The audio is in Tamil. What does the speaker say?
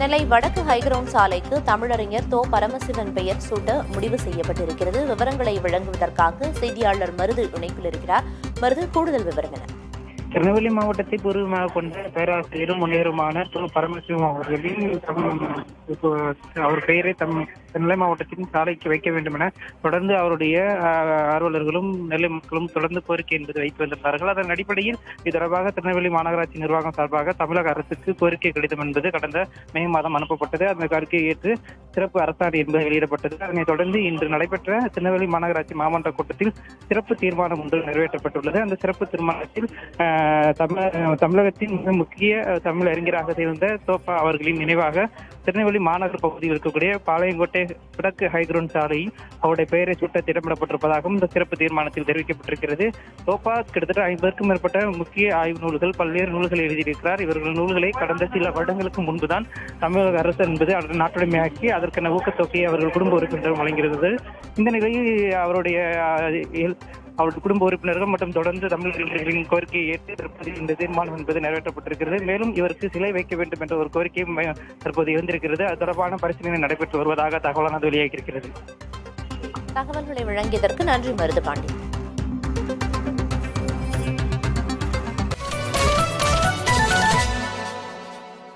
நெல்லை வடக்கு ஹைகிரவுண்ட் சாலைக்கு தமிழறிஞர் தோ பரமசிவன் பெயர் சூட்ட முடிவு செய்யப்பட்டிருக்கிறது. விவரங்களை வழங்குவதற்காக செய்தியாளர் மருது இணைப்பில் இருக்கிறார். மருது, கூடுதல் விவரம் என்ன? திருநெல்வேலி மாவட்டத்தை பூர்வமாக கொண்ட பேராசிரியரும் முன்னேறுமான பரமசிவம் அவர்களின் அவர் பெயரை நெல்லை மாவட்டத்தின் சாலைக்கு வைக்க வேண்டும் என தொடர்ந்து அவருடைய ஆர்வலர்களும் நெல்லை மக்களும் தொடர்ந்து கோரிக்கை என்பது வைத்து வந்திருந்தார்கள். அதன் அடிப்படையில் இது தொடர்பாக திருநெல்வேலி மாநகராட்சி நிர்வாகம் சார்பாக தமிழக அரசுக்கு கோரிக்கை கடிதம் என்பது கடந்த மே மாதம் அனுப்பப்பட்டது. அந்த கோரிக்கையை ஏற்று சிறப்பு அரசாணை என்பது வெளியிடப்பட்டது. அதனைத் தொடர்ந்து இன்று நடைபெற்ற திருநெல்வேலி மாநகராட்சி மாமன்ற கூட்டத்தில் சிறப்பு தீர்மானம் ஒன்று நிறைவேற்றப்பட்டுள்ளது. அந்த சிறப்பு தீர்மானத்தில் தமிழகத்தின் மிக முக்கிய தமிழ் அறிஞராக திகழ்ந்த தோப்பா அவர்களின் நினைவாக திருநெல்வேலி மாநகர் பகுதியில் இருக்கக்கூடிய பாளையங்கோட்டை வடக்கு ஹைகிரவுண்ட் சாலையில் அவருடைய பெயரை சூட்ட திட்டமிடப்பட்டிருப்பதாகவும் இந்த சிறப்பு தீர்மானத்தில் தெரிவிக்கப்பட்டிருக்கிறது. தோப்பா கிட்டத்தட்ட 50க்கும் மேற்பட்ட முக்கிய ஆய்வு நூல்கள், பல்வேறு நூல்களை எழுதியிருக்கிறார். இவர்கள் நூல்களை கடந்த சில வருடங்களுக்கு முன்புதான் தமிழக அரசு என்பது நாட்டுடைமையாக்கி அதற்கான ஊக்கத்தொகையை அவர்கள் குடும்ப உறுப்பினர்கள் வழங்கியிருந்தது. இந்த நிலையில் அவருடைய குடும்ப உறுப்பினர்கள் மற்றும் தொடர்ந்து தமிழர்களின் கோரிக்கையை ஏற்று இந்த தீர்மானம் என்பது நிறைவேற்றப்பட்டிருக்கிறது. மேலும் இவருக்கு சிலை வைக்க வேண்டும் என்ற ஒரு கோரிக்கையும் தற்போது இருந்திருக்கிறது. அது தொடர்பான பரிசீலனை நடைபெற்று வருவதாக தகவலானது வெளியாகியிருக்கிறது. தகவல்களை வழங்கியதற்கு நன்றி மருது பாண்டி.